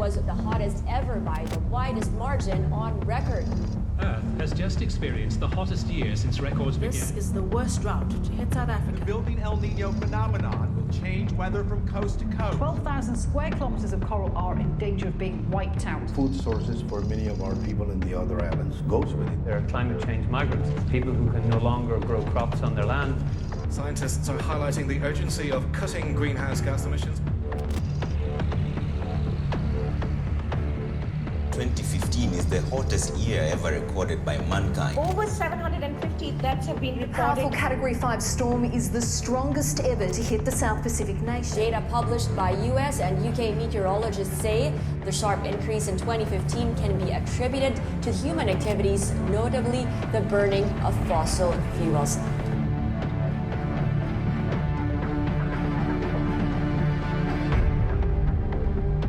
was the hottest ever by the widest margin on record. Earth has just experienced the hottest year since records began. This is the worst drought to hit South Africa. The building El Nino phenomenon will change weather from coast to coast. 12,000 square kilometers of coral are in danger of being wiped out. Food sources for many of our people in the other islands goes with it. There are climate change migrants, people who can no longer grow crops on their land. Scientists are highlighting the urgency of cutting greenhouse gas emissions. 2015 is the hottest year ever recorded by mankind. Over 750 deaths have been reported. A powerful Category 5 storm is the strongest ever to hit the South Pacific nation. Data published by US and UK meteorologists say the sharp increase in 2015 can be attributed to human activities, notably the burning of fossil fuels.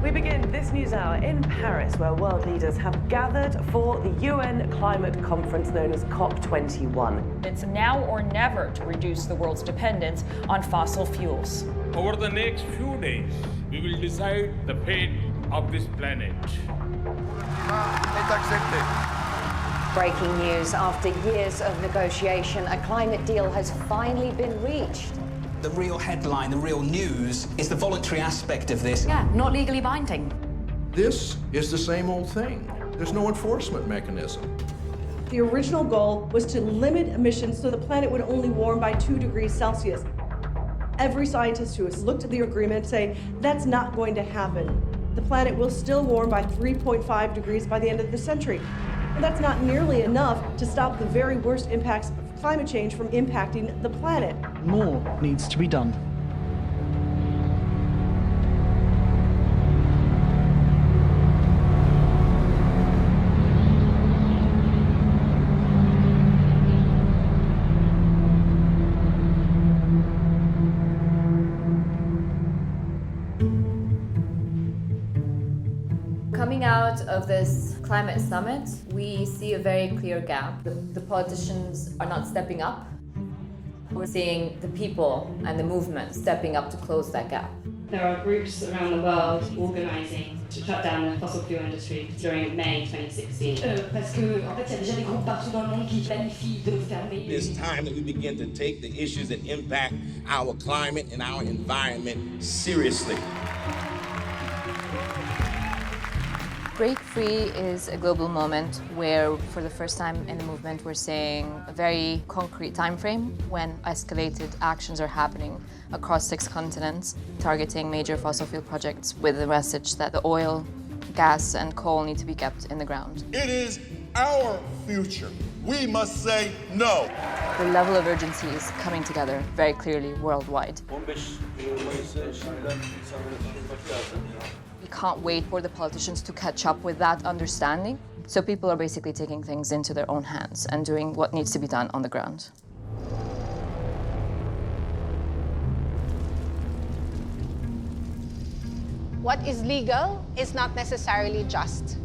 We begin this news hour in Paris, where world leaders have gathered for the UN climate conference known as COP21. It's now or never to reduce the world's dependence on fossil fuels. Over the next few days, we will decide the fate of this planet. Breaking news: after years of negotiation, a climate deal has finally been reached. The real headline, the real news, is the voluntary aspect of this. Yeah, not legally binding. This is the same old thing. There's no enforcement mechanism. The original goal was to limit emissions so the planet would only warm by 2 degrees Celsius. Every scientist who has looked at the agreement say that's not going to happen. The planet will still warm by 3.5 degrees by the end of the century. And that's not nearly enough to stop the very worst impacts of climate change from impacting the planet. More needs to be done. Coming out of this climate summit, we see a very clear gap. The politicians are not stepping up. We're seeing the people and the movement stepping up to close that gap. There are groups around the world organising to shut down the fossil fuel industry during May 2016. It's time that we begin to take the issues that impact our climate and our environment seriously. Break Free is a global moment where, for the first time in the movement, we're seeing a very concrete time frame when escalated actions are happening across 6 continents, targeting major fossil fuel projects with the message that the oil, gas, and coal need to be kept in the ground. It is our future. We must say no. The level of urgency is coming together very clearly worldwide. We can't wait for the politicians to catch up with that understanding. So people are basically taking things into their own hands and doing what needs to be done on the ground. What is legal is not necessarily just.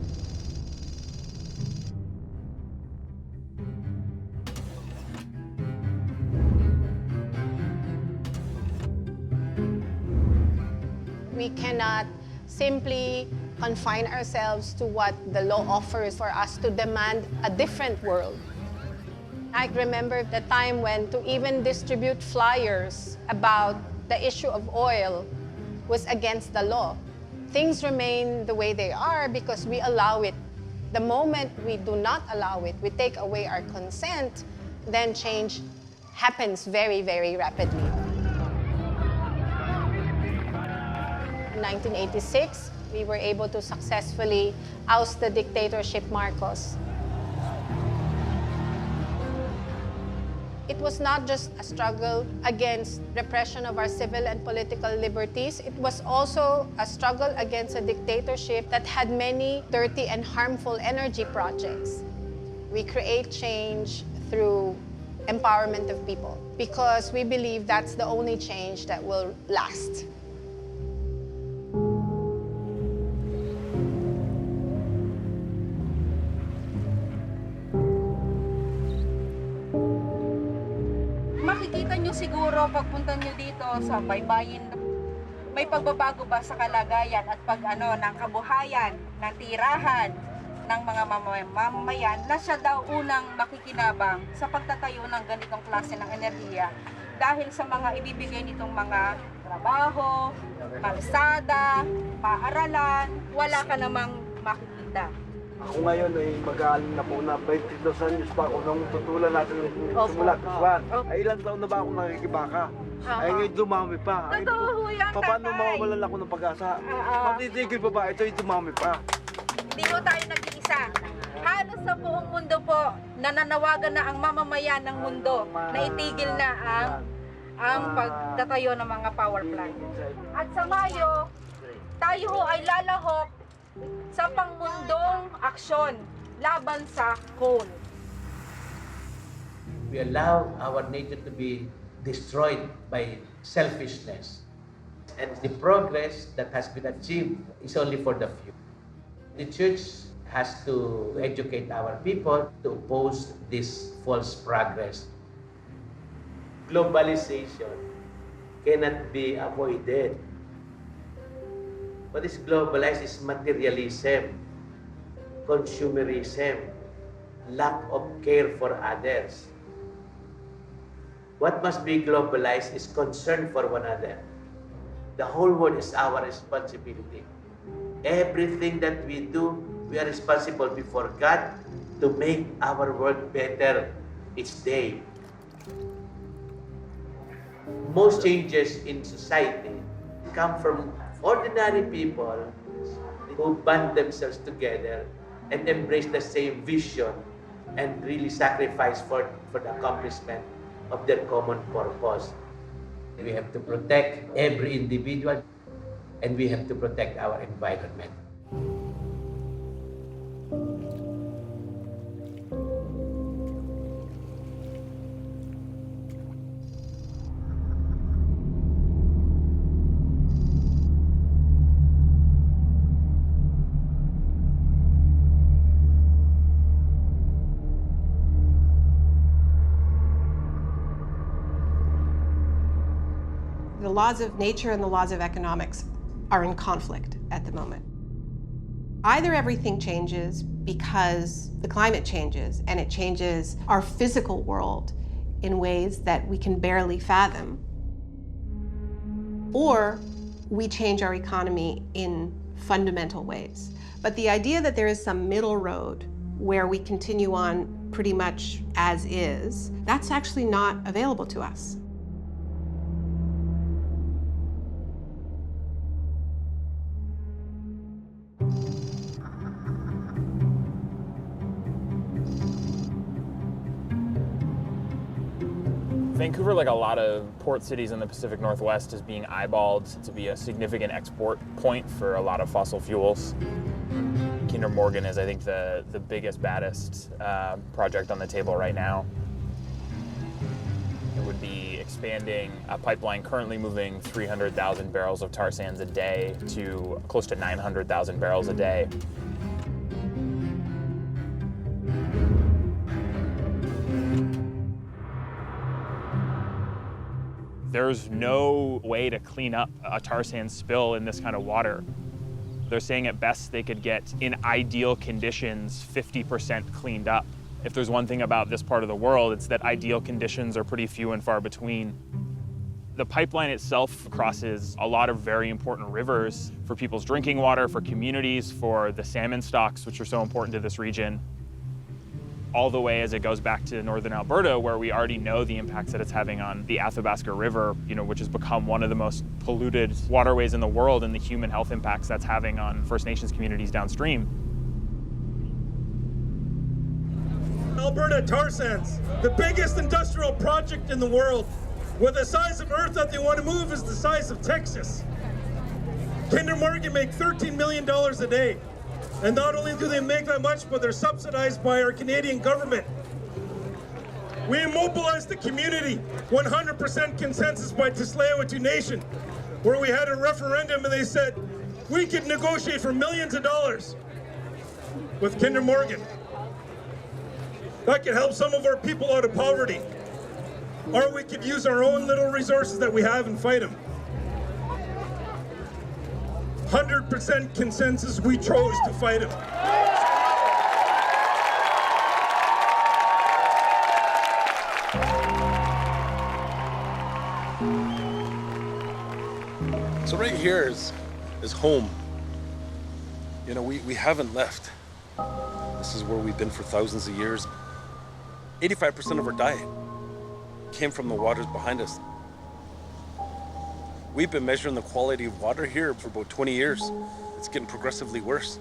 We cannot simply confine ourselves to what the law offers for us to demand a different world. I remember the time when to even distribute flyers about the issue of oil was against the law. Things remain the way they are because we allow it. The moment we do not allow it, we take away our consent, then change happens very, very rapidly. In 1986, we were able to successfully oust the dictatorship Marcos. It was not just a struggle against repression of our civil and political liberties. It was also a struggle against a dictatorship that had many dirty and harmful energy projects. We create change through empowerment of people because we believe that's the only change that will last. Makikita nyo siguro pagpunta nyo dito sa baybayin may pagbabago ba sa kalagayan at ng kabuhayan, ng tirahan ng mga mamamayan na siya daw unang makikinabang sa pagtatayo ng ganitong klase ng enerhiya dahil sa mga ibibigay nitong mga trabaho, kalsada, paaralan, wala ka namang makikita. Ako ngayon ay mag-aalim na po na 22 anyos pa ako nung tutulan natin simula kaswan. Ay ilang taon na ba ako nakikibaka? Ay ngayon dumami pa. Totoo yan, tatay. Paano mawawalan ako ng pag-asa? Matitigil pa ba? Ito'y dumami pa. Hindi po tayo nag-iisa. Halos sa buong mundo po, nananawagan na ang mamamayan ng mundo na itigil na ang pagtatayo ng mga power plant. At sa Mayo, tayo ho ay lalahok sa pangmundong aksyon laban sa coal. We allow our nature to be destroyed by selfishness. And the progress that has been achieved is only for the few. The church has to educate our people to oppose this false progress. Globalization cannot be avoided. What is globalized is materialism, consumerism, lack of care for others. What must be globalized is concern for one another. The whole world is our responsibility. Everything that we do, we are responsible before God to make our world better each day. Most changes in society come from ordinary people who band themselves together and embrace the same vision and really sacrifice for the accomplishment of their common purpose. We have to protect every individual and we have to protect our environment. The laws of nature and the laws of economics are in conflict at the moment. Either everything changes because the climate changes and it changes our physical world in ways that we can barely fathom, or we change our economy in fundamental ways. But the idea that there is some middle road where we continue on pretty much as is, that's actually not available to us. Vancouver, like a lot of port cities in the Pacific Northwest, is being eyeballed to be a significant export point for a lot of fossil fuels. Kinder Morgan is, I think, the biggest, baddest project on the table right now. It would be expanding a pipeline currently moving 300,000 barrels of tar sands a day to close to 900,000 barrels a day. There's no way to clean up a tar sand spill in this kind of water. They're saying at best they could get, in ideal conditions, 50% cleaned up. If there's one thing about this part of the world, it's that ideal conditions are pretty few and far between. The pipeline itself crosses a lot of very important rivers for people's drinking water, for communities, for the salmon stocks, which are so important to this region, all the way as it goes back to northern Alberta, where we already know the impacts that it's having on the Athabasca River, which has become one of the most polluted waterways in the world, and the human health impacts that's having on First Nations communities downstream. Alberta tar sands, the biggest industrial project in the world, where the size of Earth that they want to move is the size of Texas. Kinder Morgan make $13 million a day. And not only do they make that much, but they're subsidized by our Canadian government. We immobilized the community, 100% consensus by Tsleil-Waututh Nation, where we had a referendum and they said, we could negotiate for millions of dollars with Kinder Morgan. That could help some of our people out of poverty. Or we could use our own little resources that we have and fight them. 100% consensus, we chose to fight it. So right here is home. You know, we haven't left. This is where we've been for thousands of years. 85% of our diet came from the waters behind us. We've been measuring the quality of water here for about 20 years. It's getting progressively worse.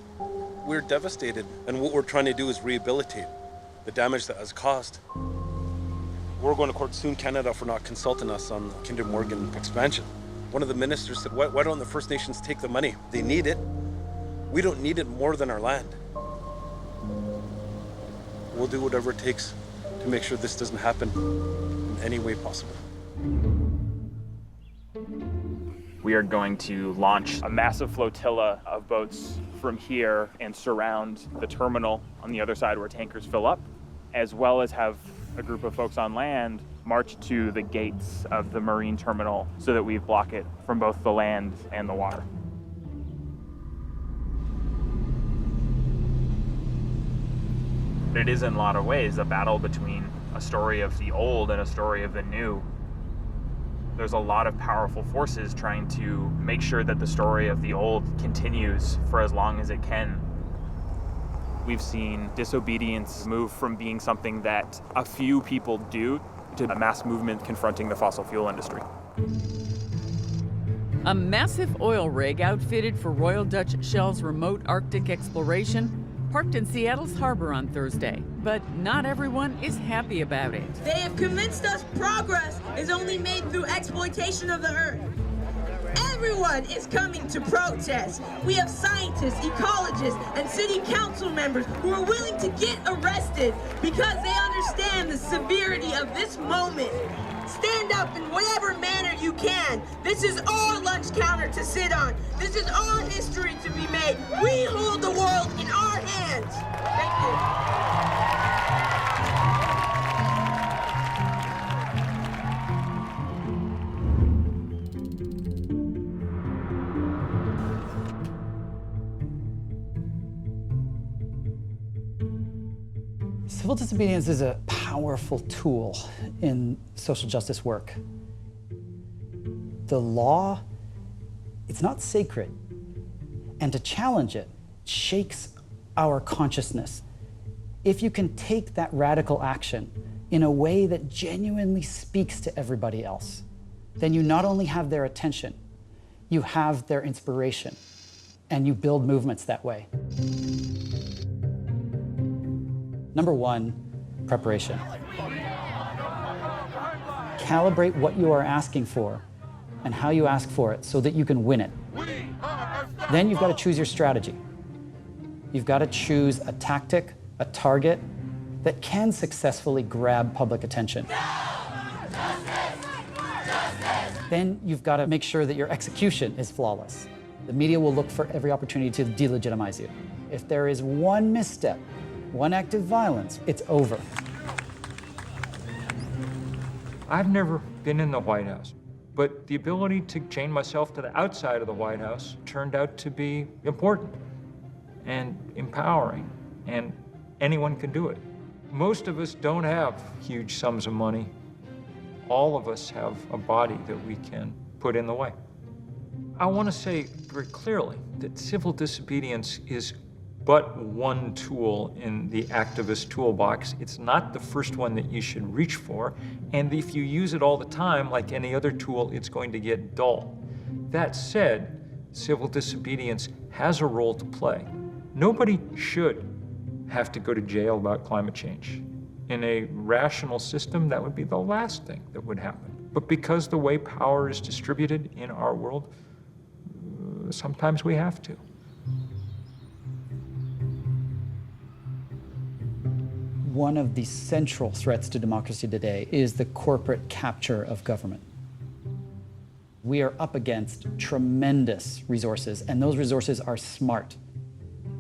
We're devastated, and what we're trying to do is rehabilitate the damage that has caused. We're going to court soon, Canada, for not consulting us on the Kinder Morgan expansion. One of the ministers said, why don't the First Nations take the money? They need it. We don't need it more than our land. We'll do whatever it takes to make sure this doesn't happen in any way possible. We are going to launch a massive flotilla of boats from here and surround the terminal on the other side where tankers fill up, as well as have a group of folks on land march to the gates of the marine terminal so that we block it from both the land and the water. It is in a lot of ways a battle between a story of the old and a story of the new. There's a lot of powerful forces trying to make sure that the story of the old continues for as long as it can. We've seen disobedience move from being something that a few people do to a mass movement confronting the fossil fuel industry. A massive oil rig outfitted for Royal Dutch Shell's remote Arctic exploration parked in Seattle's harbor on Thursday, but not everyone is happy about it. They have convinced us progress is only made through exploitation of the earth. Everyone is coming to protest. We have scientists, ecologists, and city council members who are willing to get arrested because they understand the severity of this moment. Stand up in whatever manner you can. This is our lunch counter to sit on. This is our history to be made. We hold the world in our hands. Thank you. Civil disobedience is a powerful tool in social justice work. The law, it's not sacred, and to challenge it shakes our consciousness. If you can take that radical action in a way that genuinely speaks to everybody else, then you not only have their attention, you have their inspiration, and you build movements that way. Number one, preparation. Calibrate what you are asking for and how you ask for it so that you can win it. Then you've got to choose your strategy. You've got to choose a tactic, a target that can successfully grab public attention. Then you've got to make sure that your execution is flawless. The media will look for every opportunity to delegitimize you. If there is one misstep, one act of violence, it's over. I've never been in the White House, but the ability to chain myself to the outside of the White House turned out to be important and empowering, and anyone can do it. Most of us don't have huge sums of money. All of us have a body that we can put in the way. I want to say very clearly that civil disobedience is but one tool in the activist toolbox. It's not the first one that you should reach for, and if you use it all the time, like any other tool, it's going to get dull. That said, civil disobedience has a role to play. Nobody should have to go to jail about climate change. In a rational system, that would be the last thing that would happen. But because the way power is distributed in our world, sometimes we have to. One of the central threats to democracy today is the corporate capture of government. We are up against tremendous resources, and those resources are smart.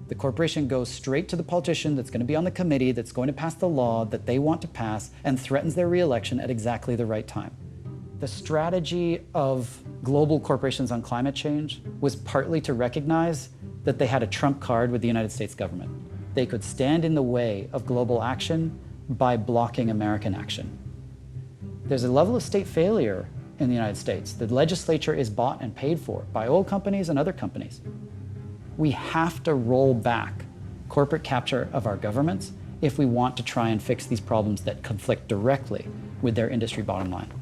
The corporation goes straight to the politician that's going to be on the committee that's going to pass the law that they want to pass and threatens their re-election at exactly the right time. The strategy of global corporations on climate change was partly to recognize that they had a trump card with the United States government. They could stand in the way of global action by blocking American action. There's a level of state failure in the United States. The legislature is bought and paid for by oil companies and other companies. We have to roll back corporate capture of our governments if we want to try and fix these problems that conflict directly with their industry bottom line.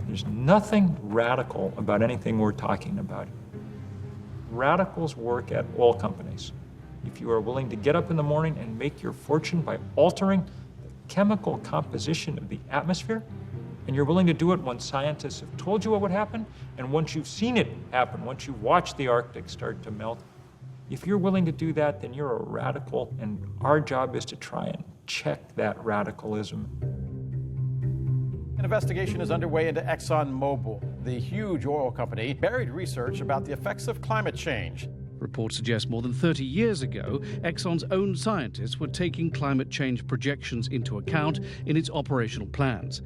There's nothing radical about anything we're talking about. Radicals work at oil companies. If you are willing to get up in the morning and make your fortune by altering the chemical composition of the atmosphere, and you're willing to do it when scientists have told you what would happen, and once you've seen it happen, once you've watched the Arctic start to melt, if you're willing to do that, then you're a radical, and our job is to try and check that radicalism. An investigation is underway into ExxonMobil. The huge oil company buried research about the effects of climate change. Reports suggest more than 30 years ago, Exxon's own scientists were taking climate change projections into account in its operational plans.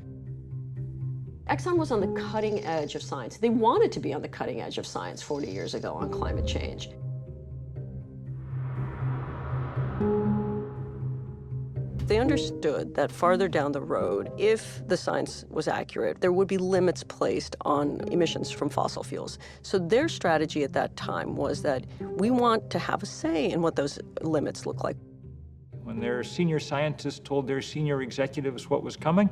Exxon was on the cutting edge of science. They wanted to be on the cutting edge of science 40 years ago on climate change. They understood that farther down the road, if the science was accurate, there would be limits placed on emissions from fossil fuels. So their strategy at that time was that we want to have a say in what those limits look like. When their senior scientists told their senior executives what was coming,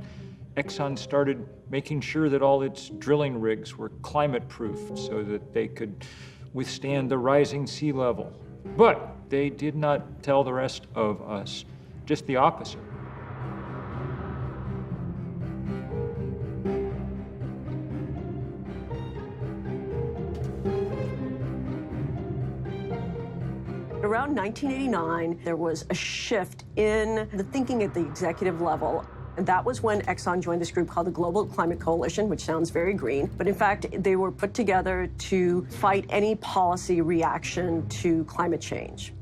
Exxon started making sure that all its drilling rigs were climate-proofed so that they could withstand the rising sea level. But they did not tell the rest of us. Just the opposite. Around 1989, there was a shift in the thinking at the executive level. And that was when Exxon joined this group called the Global Climate Coalition, which sounds very green. But in fact, they were put together to fight any policy reaction to climate change.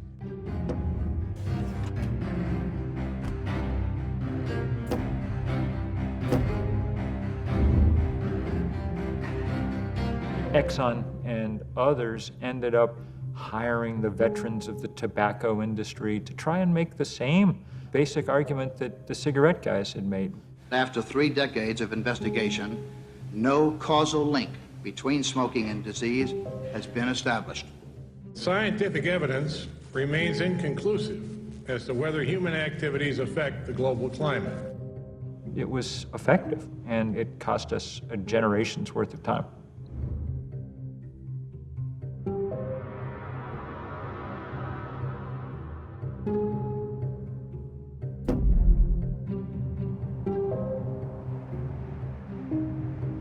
Exxon and others ended up hiring the veterans of the tobacco industry to try and make the same basic argument that the cigarette guys had made. After 3 decades of investigation, no causal link between smoking and disease has been established. Scientific evidence remains inconclusive as to whether human activities affect the global climate. It was effective, and it cost us a generation's worth of time.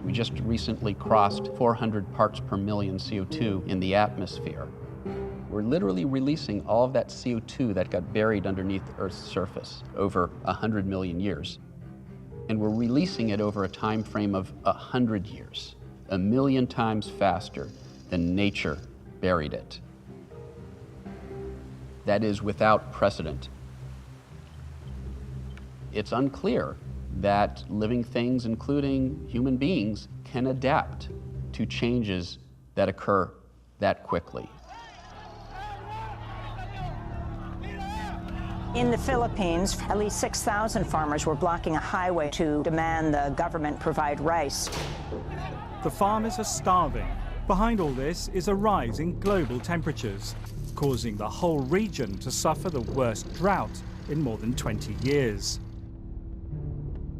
We just recently crossed 400 parts per million CO2 in the atmosphere. We're literally releasing all of that CO2 that got buried underneath Earth's surface over 100 million years. And we're releasing it over a time frame of 100 years, 1 million times faster than nature buried it. That is without precedent. It's unclear that living things, including human beings, can adapt to changes that occur that quickly. In the Philippines, at least 6,000 farmers were blocking a highway to demand the government provide rice. The farmers are starving. Behind all this is a rise in global temperatures, causing the whole region to suffer the worst drought in more than 20 years.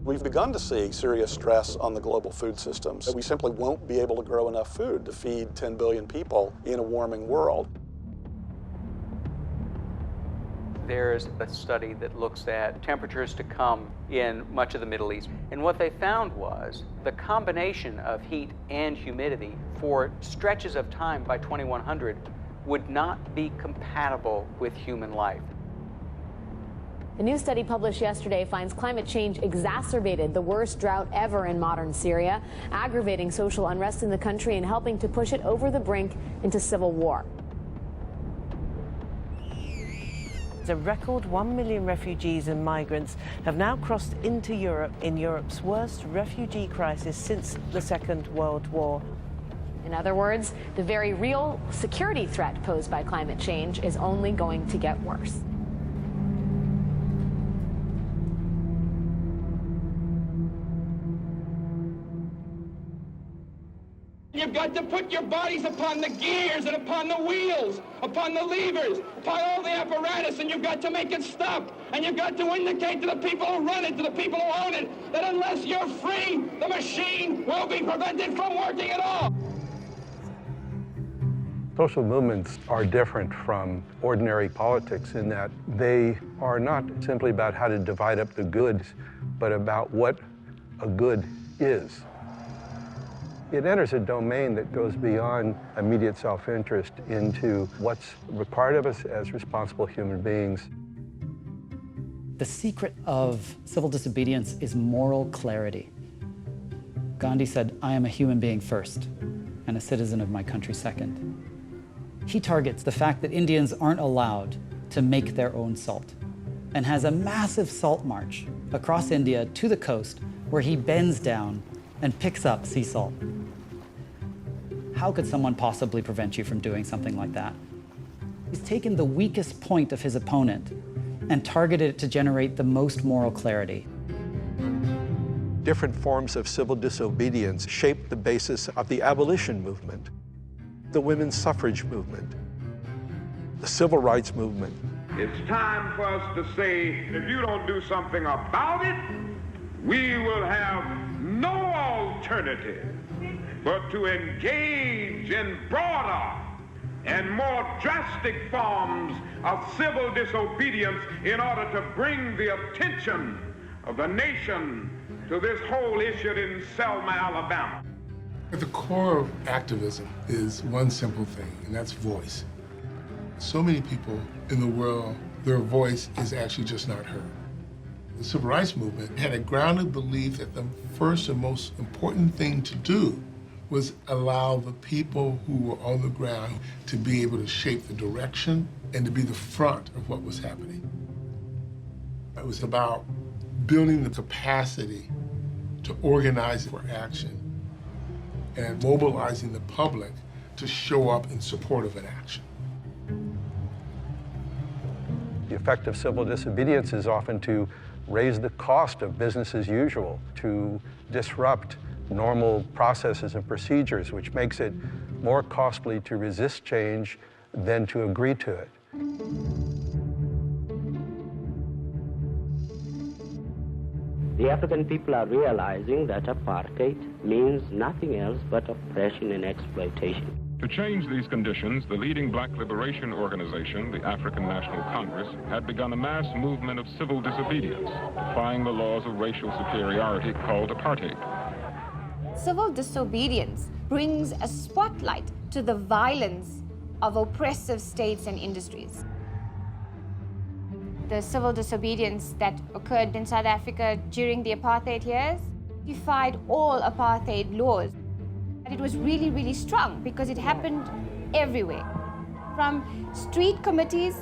We've begun to see serious stress on the global food systems. We simply won't be able to grow enough food to feed 10 billion people in a warming world. There's a study that looks at temperatures to come in much of the Middle East. And what they found was the combination of heat and humidity for stretches of time by 2100 would not be compatible with human life. The new study published yesterday finds climate change exacerbated the worst drought ever in modern Syria, aggravating social unrest in the country and helping to push it over the brink into civil war. A record 1 million refugees and migrants have now crossed into Europe in Europe's worst refugee crisis since the Second World War. In other words, the very real security threat posed by climate change is only going to get worse. You've got to put your bodies upon the gears and upon the wheels, upon the levers, upon all the apparatus, and you've got to make it stop. And you've got to indicate to the people who run it, to the people who own it, that unless you're free, the machine will be prevented from working at all. Social movements are different from ordinary politics in that they are not simply about how to divide up the goods, but about what a good is. It enters a domain that goes beyond immediate self-interest into what's required of us as responsible human beings. The secret of civil disobedience is moral clarity. Gandhi said, "I am a human being first, and a citizen of my country second." He targets the fact that Indians aren't allowed to make their own salt, and has a massive salt march across India to the coast where he bends down and picks up sea salt. How could someone possibly prevent you from doing something like that? He's taken the weakest point of his opponent and targeted it to generate the most moral clarity. Different forms of civil disobedience shaped the basis of the abolition movement, the women's suffrage movement, the civil rights movement. It's time for us to say, if you don't do something about it, we will have no alternative but to engage in broader and more drastic forms of civil disobedience in order to bring the attention of the nation to this whole issue in Selma, Alabama. At the core of activism is one simple thing, and that's voice. So many people in the world, their voice is actually just not heard. The civil rights movement had a grounded belief that the first and most important thing to do was allow the people who were on the ground to be able to shape the direction and to be the front of what was happening. It was about building the capacity to organize for action and mobilizing the public to show up in support of an action. The effect of civil disobedience is often to raise the cost of business as usual, to disrupt normal processes and procedures, which makes it more costly to resist change than to agree to it. The African people are realizing that apartheid means nothing else but oppression and exploitation. To change these conditions, the leading black liberation organization, the African National Congress, had begun a mass movement of civil disobedience, defying the laws of racial superiority called apartheid. Civil disobedience brings a spotlight to the violence of oppressive states and industries. The civil disobedience that occurred in South Africa during the apartheid years defied all apartheid laws. And it was really, really strong because it happened everywhere. From street committees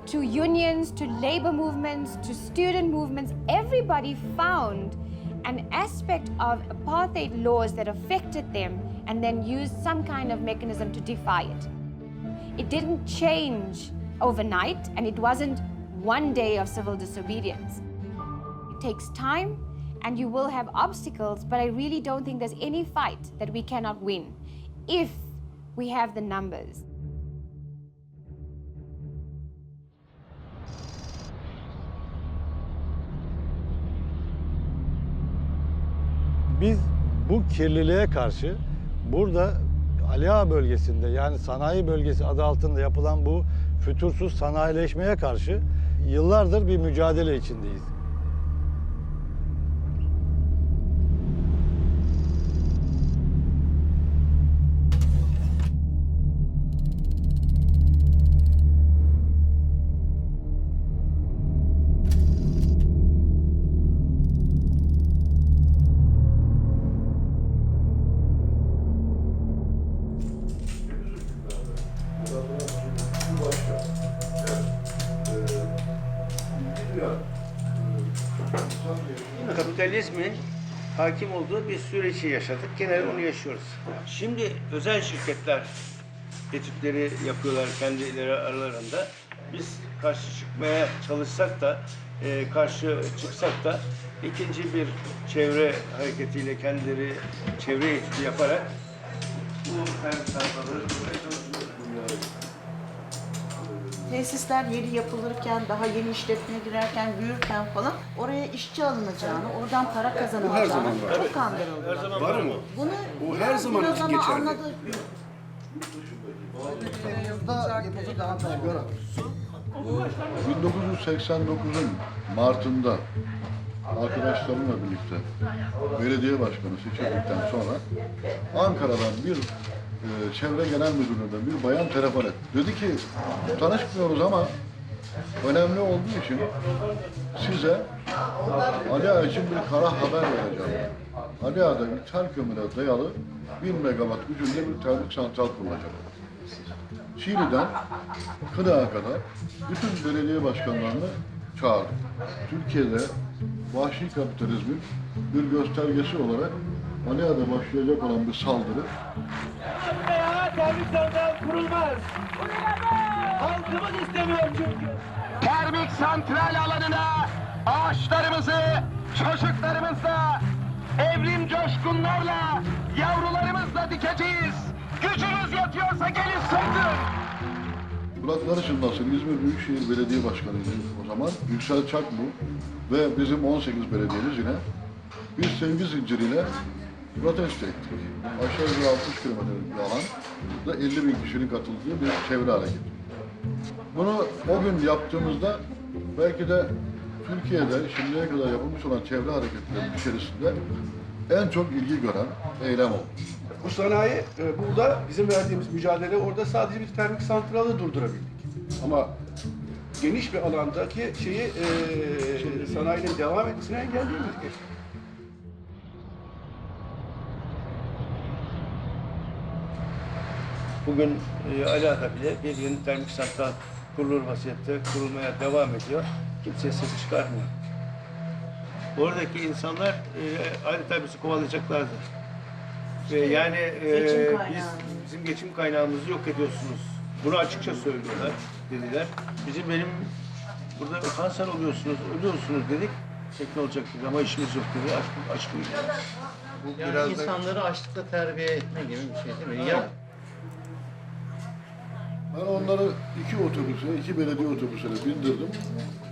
to unions, to labor movements, to student movements, everybody found an aspect of apartheid laws that affected them and then used some kind of mechanism to defy it. It didn't change overnight, and it wasn't one day of civil disobedience. It takes time, and you will have obstacles, but I really don't think there's any fight that we cannot win if we have the numbers. Biz bu kirliliğe karşı burada Ali Ağa bölgesinde, yani sanayi bölgesi adı altında yapılan bu fütursuz sanayileşmeye karşı yıllardır bir mücadele içindeyiz. Kapitalizmin hakim olduğu bir süreci yaşadık. Genelde onu yaşıyoruz. Şimdi özel şirketler etütleri yapıyorlar kendileri aralarında. Biz karşı çıkmaya çalışsak da, karşı çıksak da ikinci bir çevre hareketiyle kendileri çevre etütü yaparak bu sayfaları kurmaya çalışıyorlar. Tesisler yeni yapılırken, daha yeni işletmeye girerken, büyürken falan oraya işçi alınacağını, oradan para kazanılacağını çok kandırıldılar. Her zaman var mı? Bunu bu her zaman için geçerli. Anladı. 1989'un Mart'ında arkadaşlarımla birlikte belediye başkanı seçildikten sonra Ankara'dan bir çevre genel müdürlüğünden bir bayan telefon etti. Dedi ki tanışmıyoruz ama önemli olduğu için size Ali Ağa için bir kara haber vereceğim. Ali Ağa'da ithal kömüre dayalı 1000 megawatt gücünde bir termik santral kurulacak. Şili'den Kınağa kadar bütün belediye başkanlarını çağırdım. Türkiye'de vahşi kapitalizmin bir göstergesi olarak Ali Ağa'da başlayacak olan bir saldırı. Termik santral kurulmaz. Halkımız istemiyor çünkü. Termik santral alanına ağaçlarımızı, çocuklarımızla, evrim coşkunlarla, yavrularımızla dikeceğiz. Gücünüz yetiyorsa gelin söndürün. Kulakları çınlasın, İzmir Büyükşehir Belediye Başkanı'ydı o zaman. Yüksel Çakmu ve bizim 18 belediyemiz yine bir sevgi zinciriyle protesto ettik. Aşağı yukarı 60 kilometrelik bir alanda 50 bin kişinin katıldığı bir çevre hareketi. Bunu o gün yaptığımızda belki de Türkiye'de şimdiye kadar yapılmış olan çevre hareketlerinin içerisinde en çok ilgi gören eylem oldu. Bu sanayi, burada bizim verdiğimiz mücadele orada sadece bir termik santralı durdurabildik. Ama geniş bir alandaki sanayinin devam etmesini engelleyemedik. Bugün Ala'da bile bir yeni termik santral kurulur vaziyette kurulmaya devam ediyor. Kimse ses çıkarmıyor. Oradaki insanlar adeta bizi kovalayacaklardı. Yani bizim geçim kaynağımızı yok ediyorsunuz. Bunu açıkça söylüyorlar dediler. Benim burada kanser oluyorsunuz, ölüyorsunuz dedik. Ne olacak dedi ama işimiz yok dedi. Aç buyuruyoruz. Bu yani biraz insanları açlıkla terbiye etme gibi bir şey değil mi? Ya ben onları iki belediye otobüsüne bindirdim,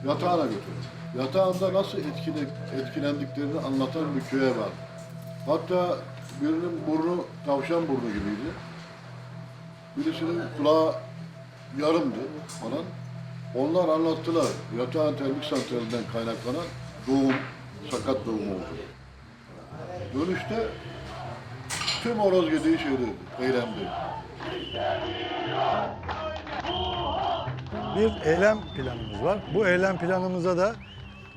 yatağına götürdüm. Yatağında nasıl etkilendiklerini anlatan bir köye var. Hatta birinin burnu tavşan burnu gibiydi. Birisinin kulağı yarımdı falan. Onlar anlattılar. Yatağın termik santralinden kaynaklanan doğum, sakat doğum oldu. Dönüşte tüm horoz yediği şeydi, eylemdi. Bir eylem planımız var. Bu eylem planımıza da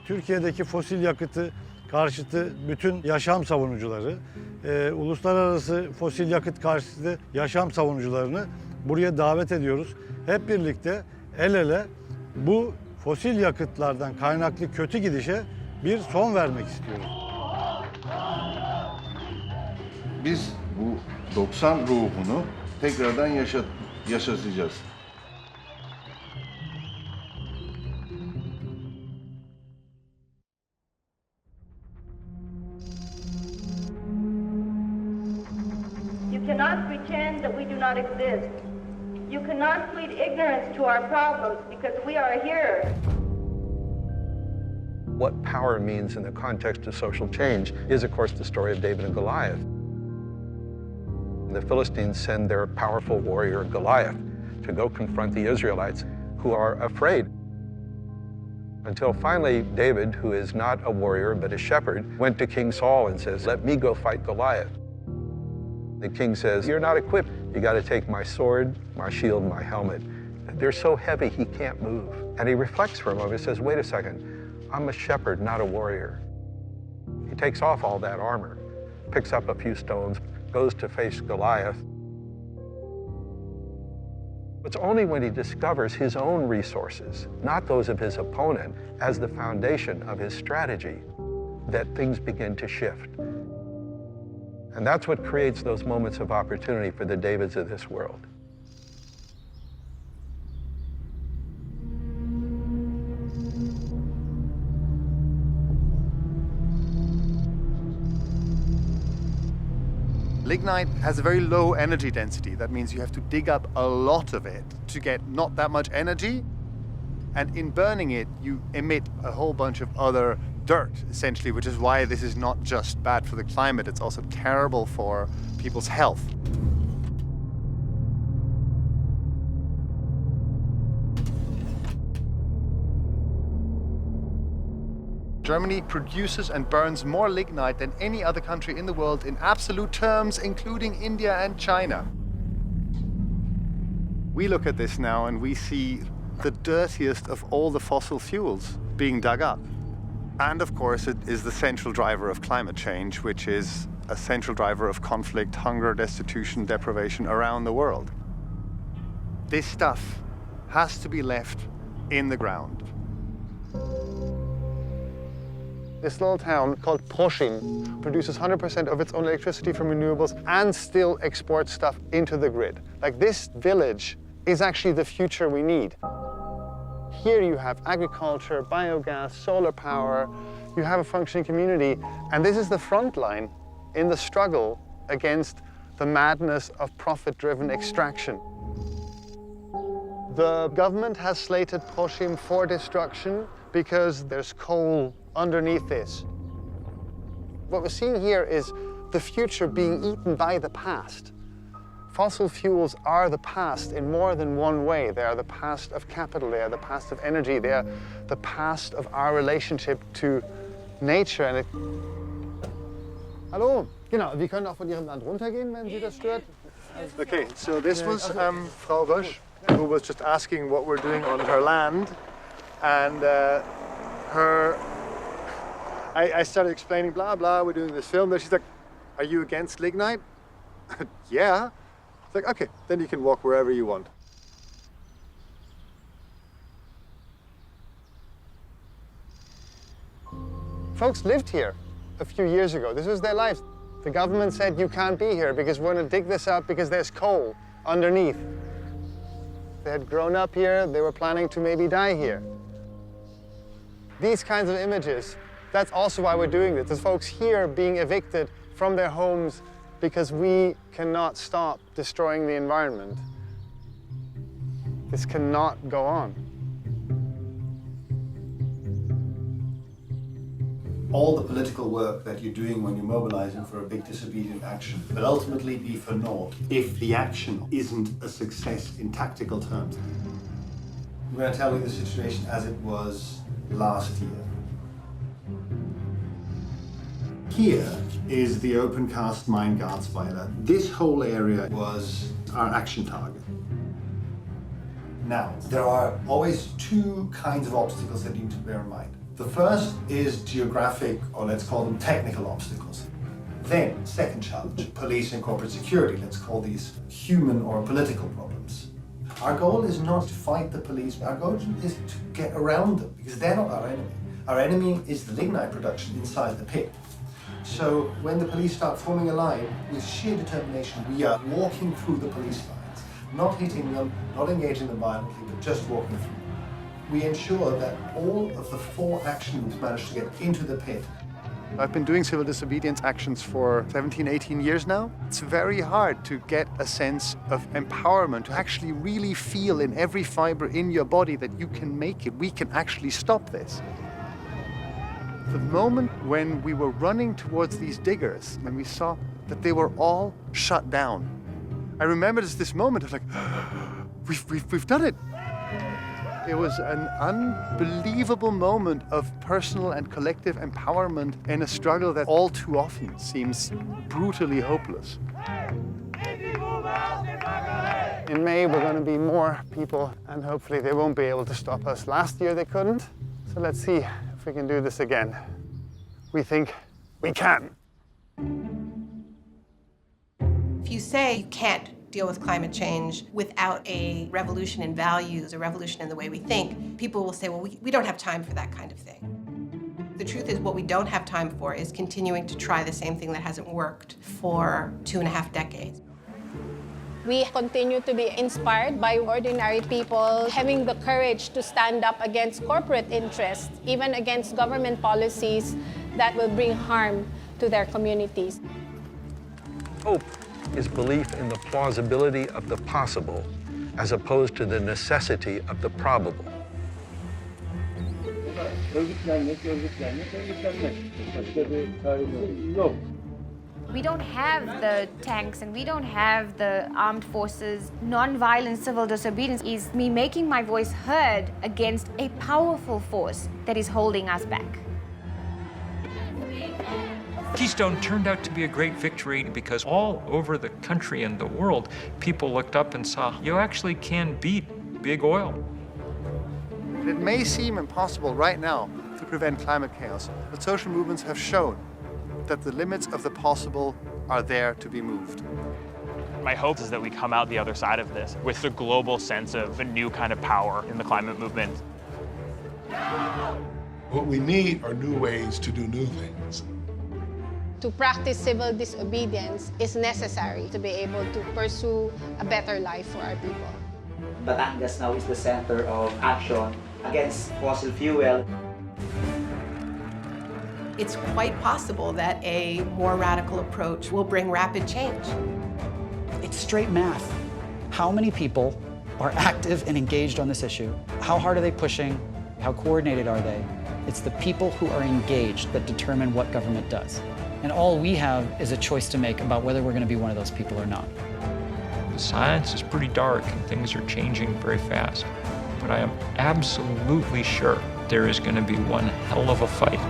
Türkiye'deki fosil yakıtı karşıtı bütün yaşam savunucuları, uluslararası fosil yakıt karşıtı yaşam savunucularını buraya davet ediyoruz. Hep birlikte el ele bu fosil yakıtlardan kaynaklı kötü gidişe bir son vermek istiyoruz. Biz bu 90 ruhunu tekrardan yaşatacağız. You cannot pretend that we do not exist. You cannot plead ignorance to our problems because we are here. What power means in the context of social change is, of course, the story of David and Goliath. The Philistines send their powerful warrior Goliath to go confront the Israelites, who are afraid. Until finally, David, who is not a warrior but a shepherd, went to King Saul and says, "Let me go fight Goliath." The king says, "You're not equipped. You got to take my sword, my shield, my helmet. They're so heavy he can't move." And he reflects for a moment and says, "Wait a second, I'm a shepherd, not a warrior." He takes off all that armor, picks up a few stones, goes to face Goliath. It's only when he discovers his own resources, not those of his opponent, as the foundation of his strategy, that things begin to shift. And that's what creates those moments of opportunity for the Davids of this world. Lignite has a very low energy density. That means you have to dig up a lot of it to get not that much energy. And in burning it, you emit a whole bunch of other dirt, essentially, which is why this is not just bad for the climate, it's also terrible for people's health. Germany produces and burns more lignite than any other country in the world in absolute terms, including India and China. We look at this now and we see the dirtiest of all the fossil fuels being dug up. And of course, it is the central driver of climate change, which is a central driver of conflict, hunger, destitution, deprivation around the world. This stuff has to be left in the ground. This little town called Proschim produces 100% of its own electricity from renewables and still exports stuff into the grid. Like, this village is actually the future we need. Here you have agriculture, biogas, solar power, you have a functioning community, and this is the front line in the struggle against the madness of profit-driven extraction. The government has slated Proschim for destruction because there's coal underneath this. What we're seeing here is the future being eaten by the past. Fossil fuels are the past in more than one way. They are the past of capital, they are the past of energy, they are the past of our relationship to nature. And Hallo, genau, wir können auch von Ihrem Land runtergehen, wenn Sie das stört. Okay, so this was Frau Rösch, who was just asking what we're doing on her land, and I started explaining, blah, blah, we're doing this film. She's like, are you against lignite? Yeah. It's like, okay, then you can walk wherever you want. Folks lived here a few years ago. This was their lives. The government said, you can't be here because we're going to dig this up because there's coal underneath. They had grown up here. They were planning to maybe die here. These kinds of images, that's also why we're doing this. There's folks here being evicted from their homes because we cannot stop destroying the environment. This cannot go on. All the political work that you're doing when you're mobilizing for a big disobedient action will ultimately be for naught if the action isn't a success in tactical terms. I'm going to tell you the situation as it was last year. Here is the open cast mine Garzweiler. This whole area was our action target. Now, there are always two kinds of obstacles that you need to bear in mind. The first is geographic, or let's call them technical obstacles. Then, second challenge, police and corporate security. Let's call these human or political problems. Our goal is not to fight the police. Our goal is to get around them, because they're not our enemy. Our enemy is the lignite production inside the pit. So when the police start forming a line, with sheer determination, we are walking through the police lines, not hitting them, not engaging them violently, but just walking through. We ensure that all of the 4 action groups manage to get into the pit. I've been doing civil disobedience actions for 17, 18 years now. It's very hard to get a sense of empowerment, to actually really feel in every fiber in your body that you can make it. We can actually stop this. The moment when we were running towards these diggers, when we saw that they were all shut down, I remember this moment of like, we've done it. It was an unbelievable moment of personal and collective empowerment in a struggle that all too often seems brutally hopeless. In May, we're going to be more people, and hopefully they won't be able to stop us. Last year they couldn't, so let's see if we can do this again. We think we can. If you say you can't deal with climate change without a revolution in values, a revolution in the way we think, people will say, well, we don't have time for that kind of thing. The truth is what we don't have time for is continuing to try the same thing that hasn't worked for 2.5 decades. We continue to be inspired by ordinary people having the courage to stand up against corporate interests, even against government policies that will bring harm to their communities. Hope is belief in the plausibility of the possible as opposed to the necessity of the probable. We don't have the tanks and we don't have the armed forces. Non-violent civil disobedience is me making my voice heard against a powerful force that is holding us back. Keystone turned out to be a great victory because all over the country and the world, people looked up and saw, you actually can beat big oil. It may seem impossible right now to prevent climate chaos, but social movements have shown that the limits of the possible are there to be moved. My hope is that we come out the other side of this with a global sense of a new kind of power in the climate movement. What we need are new ways to do new things. To practice civil disobedience is necessary to be able to pursue a better life for our people. Batangas now is the center of action against fossil fuel. It's quite possible that a more radical approach will bring rapid change. It's straight math. How many people are active and engaged on this issue? How hard are they pushing? How coordinated are they? It's the people who are engaged that determine what government does. And all we have is a choice to make about whether we're going to be one of those people or not. The science is pretty dark and things are changing very fast. But I am absolutely sure there is going to be one hell of a fight.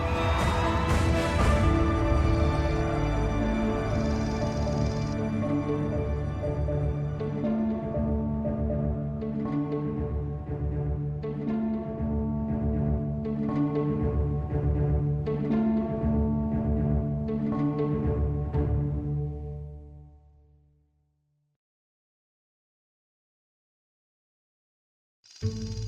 Thank you.